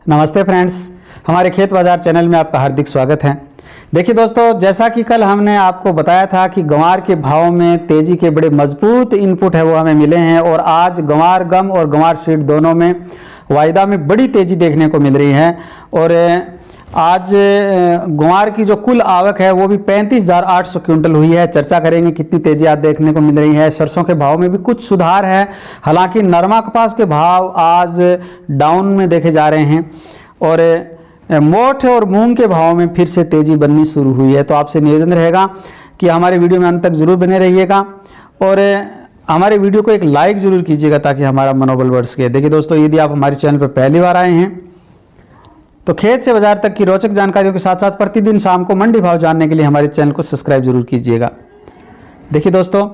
नमस्ते फ्रेंड्स, हमारे खेत बाजार चैनल में आपका हार्दिक स्वागत है। देखिए दोस्तों, जैसा कि कल हमने आपको बताया था कि गंवार के भाव में तेजी के बड़े मजबूत इनपुट है वो हमें मिले हैं और आज गंवार गम और गंवार सीड दोनों में वायदा में बड़ी तेजी देखने को मिल रही है। और आज गंवार की जो कुल आवक है वो भी 35,800 क्विंटल हुई है। चर्चा करेंगे कितनी तेजी आज देखने को मिल रही है। सरसों के भाव में भी कुछ सुधार है, हालांकि नरमा कपास के भाव आज डाउन में देखे जा रहे हैं और मोठ और मूंग के भाव में फिर से तेजी बननी शुरू हुई है। तो आपसे निवेदन रहेगा कि हमारे वीडियो में अंत तक जरूर बने रहिएगा और हमारे वीडियो को एक लाइक जरूर कीजिएगा ताकि हमारा मनोबल बढ़ सके। देखिए दोस्तों, यदि आप हमारे चैनल पर पहली बार आए हैं तो खेत से बाजार तक की रोचक जानकारियों के साथ साथ प्रतिदिन शाम को मंडी भाव जानने के लिए हमारे चैनल को सब्सक्राइब जरूर कीजिएगा। देखिए दोस्तों,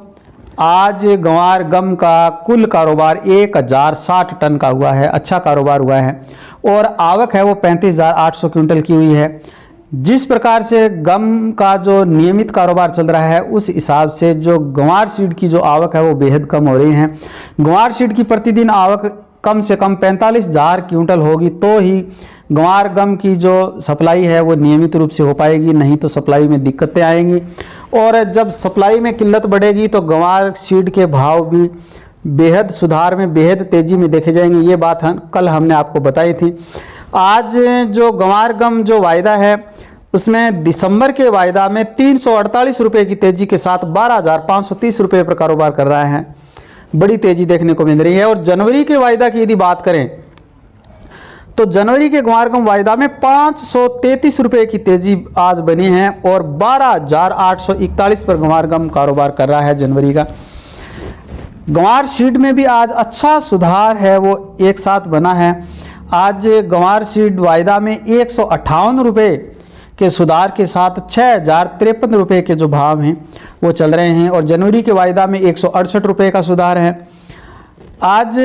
आज गंवार गम का कुल कारोबार 1060 टन का हुआ है। अच्छा कारोबार हुआ है और आवक है वो 35,800 क्विंटल की हुई है। जिस प्रकार से गम का जो नियमित कारोबार चल रहा है उस हिसाब से जो गंवार सीड की जो आवक है वो बेहद कम हो रही है। गंवार सीड की प्रतिदिन आवक कम से कम 45,000 क्विंटल होगी तो ही गंवार गम की जो सप्लाई है वो नियमित रूप से हो पाएगी, नहीं तो सप्लाई में दिक्कतें आएंगी। और जब सप्लाई में किल्लत बढ़ेगी तो गंवार सीड के भाव भी बेहद सुधार में, बेहद तेजी में देखे जाएंगे। ये बात कल हमने आपको बताई थी। आज जो गंवार गम जो वायदा है उसमें दिसंबर के वायदा में 348 रुपये की तेजी के साथ 12,530 रुपये पर कारोबार कर रहा है। बड़ी तेजी देखने को मिल रही है। और जनवरी के वायदा की यदि बात करें तो जनवरी के गंवार गम वायदा में 533 रुपये की तेजी आज बनी है और 12,841 पर गंवार गम कारोबार कर रहा है जनवरी का। गंवार सीड में भी आज अच्छा सुधार है वो एक साथ बना है। आज गंवार सीड वायदा में 158 रुपये के सुधार के साथ 6,053 रुपये के जो भाव हैं वो चल रहे हैं और जनवरी के वायदा में 168 रुपये का सुधार है। आज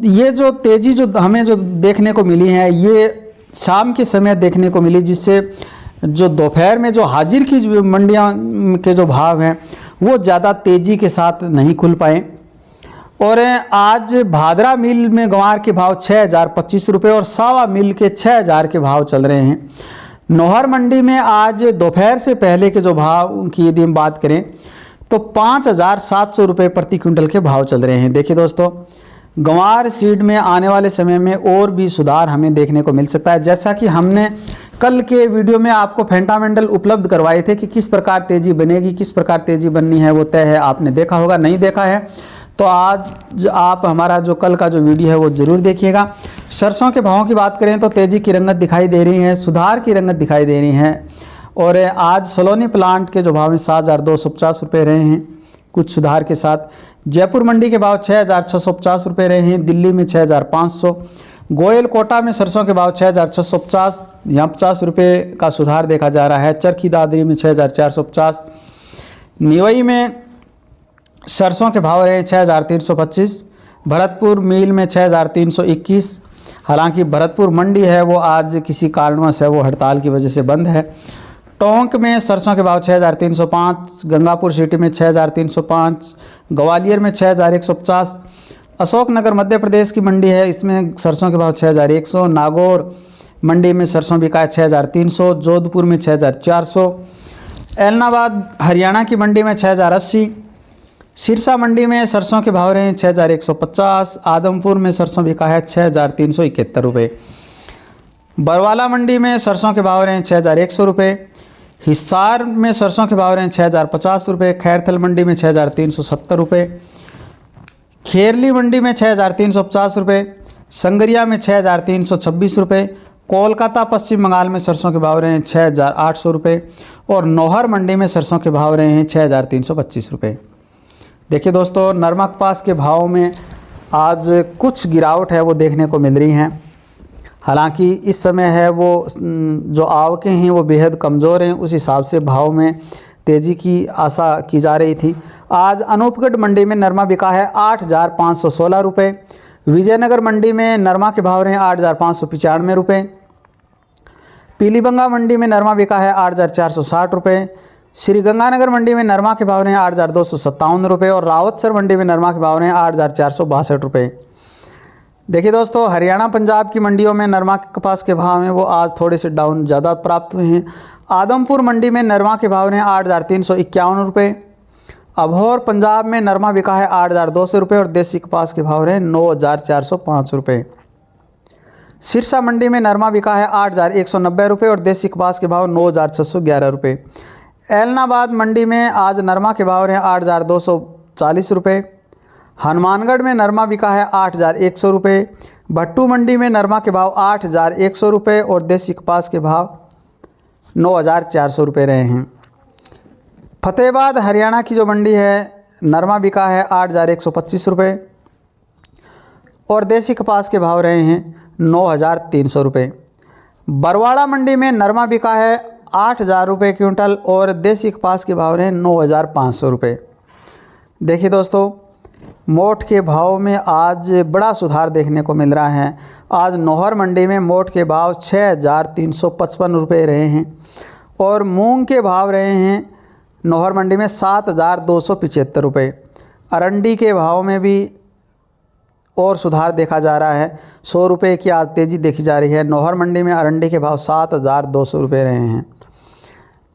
ये जो तेजी जो हमें जो देखने को मिली है ये शाम के समय देखने को मिली, जिससे जो दोपहर में जो हाजिर की मंडियां के जो भाव हैं वो ज़्यादा तेजी के साथ नहीं खुल पाए। और आज भादरा मिल में गंवार के भाव 6,025 रुपये और सावा मिल के 6,000 के भाव चल रहे हैं। नौहर मंडी में आज दोपहर से पहले के जो भाव की यदि हम बात करें तो 5,700 रुपये प्रति क्विंटल के भाव चल रहे हैं। देखिए दोस्तों, गंवार सीड में आने वाले समय में और भी सुधार हमें देखने को मिल सकता है। जैसा कि हमने कल के वीडियो में आपको फंडामेंटल उपलब्ध करवाए थे कि किस प्रकार तेजी बनेगी, किस प्रकार तेजी बननी है वो तय है। आपने देखा होगा, नहीं देखा है तो आज आप हमारा जो कल का जो वीडियो है वो ज़रूर देखिएगा। सरसों के भावों की बात करें तो तेज़ी की रंगत दिखाई दे रही है, सुधार की रंगत दिखाई दे रही है। और आज सलोनी प्लांट के जो भाव में 7,250 रुपये रहे हैं कुछ सुधार के साथ। जयपुर मंडी के भाव 6,650 रुपये रहे हैं, दिल्ली में 6,500। गोयल कोटा में सरसों के भाव 6,650, यहाँ 50 रुपये का सुधार देखा जा रहा है। चरखी दादरी में 6,450। निवई में सरसों के भाव रहे 6,325। भरतपुर मील में 6,321। हालांकि भरतपुर मंडी है वो आज किसी कारणवश है वो हड़ताल की वजह से बंद है। टोंक में सरसों के भाव 6,305। गंगापुर सिटी में 6,305। ग्वालियर में 6,150। अशोकनगर मध्य प्रदेश की मंडी है, इसमें सरसों के भाव 6,100। नागौर मंडी में सरसों बिका है 6,300। जोधपुर में 6,400। एलनाबाद हरियाणा की मंडी में 6,080। सिरसा मंडी में सरसों के भाव रहे 6,150। आदमपुर में सरसों बिका है 6,371 रुपये। बरवाला मंडी में सरसों के भाव रहे 6,100 रुपये। हिसार में सरसों के भाव रहे 6,050 रुपये। खैरथल मंडी में 6,370 रुपये। खेरली मंडी में 6,350 रुपये। संगरिया में 6,326 रुपये। कोलकाता पश्चिम बंगाल में सरसों के भाव रहे हैं 6,800 रुपये और नौहर मंडी में सरसों के भाव रहे हैं 6,325 रुपये। देखिए दोस्तों, नरमा कपास के भाव में आज कुछ गिरावट है वो देखने को मिल रही हैं। हालांकि इस समय है वो जो आवकें हैं वो बेहद कमज़ोर हैं, उस हिसाब से भाव में तेज़ी की आशा की जा रही थी। आज अनूपगढ़ मंडी में नरमा बिका है 8,516 रुपये। विजयनगर मंडी में नरमा के भाव रहे हैं 8,595 रुपये। पीलीबंगा मंडी में नरमा बिका है 8,460 रुपये। श्रीगंगानगर मंडी में नरमा के भाव रहे हैं 8,257 रुपये और रावतसर मंडी में नरमा के भाव रहे हैं 8,462 रुपये। देखिए दोस्तों, हरियाणा पंजाब की मंडियों में नरमा के कपास के भाव हैं वो आज थोड़े से डाउन ज़्यादा प्राप्त हुए हैं। आदमपुर मंडी में नरमा के भाव हैं 8,351 रुपये। अबोहर पंजाब में नरमा बिका है 8,200 रुपये और देसी कपास के भाव रहे 9,405 रुपये। सिरसा मंडी में नरमा बिका है 8,190 रुपये और देसी कपास के भाव 9,611 रुपये। ऐलनाबाद मंडी में आज नरमा के भाव रहे 8,240 रुपये। हनुमानगढ़ में नरमा बिका है 8,100 रुपये। भट्टू मंडी में नरमा के भाव 8,100 रुपये और देसी कपास के भाव 9,400 रुपये रहे हैं। फतेहाबाद हरियाणा की जो मंडी है, नरमा बिका है 8,125 रुपये और देसी कपास के भाव रहे हैं 9,300 रुपये। बरवाड़ा मंडी में नरमा बिका है 8,000 रुपये क्विंटल और देसी कपास के भाव रहे 9,500 रुपये। देखिए दोस्तों, मोठ के भाव में आज बड़ा सुधार देखने को मिल रहा है। आज नौहर मंडी में मोठ के भाव 6,355 रुपये रहे हैं और मूंग के भाव रहे हैं नौहर मंडी में 7,275 रुपये। अरंडी के भाव में भी और सुधार देखा जा रहा है, 100 रुपये की आज तेज़ी देखी जा रही है। नौहर मंडी में अरंडी के भाव 7,200 रुपये रहे हैं।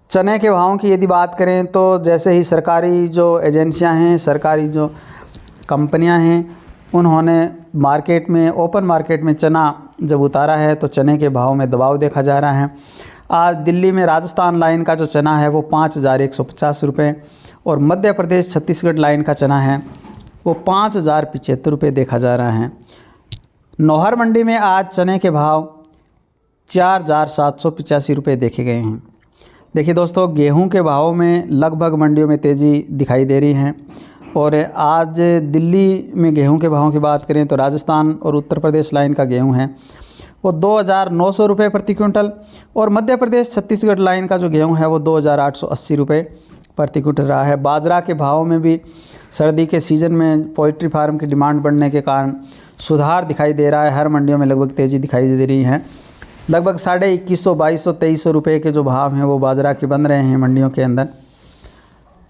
चने के भावों की यदि बात करें तो जैसे ही सरकारी जो एजेंसियां हैं, सरकारी जो कंपनियां हैं, उन्होंने मार्केट में, ओपन मार्केट में चना जब उतारा है तो चने के भाव में दबाव देखा जा रहा है। आज दिल्ली में राजस्थान लाइन का जो चना है वो 5,150 रुपये और मध्य प्रदेश छत्तीसगढ़ लाइन का चना है वो 5,075 रुपये देखा जा रहा है। नौहर मंडी में आज चने के भाव 4,785 रुपये देखे गए हैं। देखिए दोस्तों, गेहूं के भाव में लगभग मंडियों में तेज़ी दिखाई दे रही है और आज दिल्ली में गेहूं के भावों की बात करें तो राजस्थान और उत्तर प्रदेश लाइन का गेहूं है वो 2,900 रुपये प्रति क्विंटल और मध्य प्रदेश छत्तीसगढ़ लाइन का जो गेहूं है वो 2,880 रुपये प्रति क्विंटल रहा है। बाजरा के भाव में भी सर्दी के सीज़न में पोल्ट्री फार्म की डिमांड बढ़ने के कारण सुधार दिखाई दे रहा है। हर मंडियों में लगभग तेज़ी दिखाई दे रही है। लगभग 2,250, 2,200 रुपये के जो भाव हैं वो बाजरा के बन रहे हैं मंडियों के अंदर।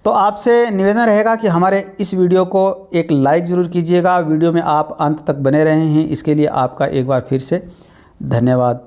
तो आपसे निवेदन रहेगा कि हमारे इस वीडियो को एक लाइक ज़रूर कीजिएगा। वीडियो में आप अंत तक बने रहे हैं, इसके लिए आपका एक बार फिर से धन्यवाद।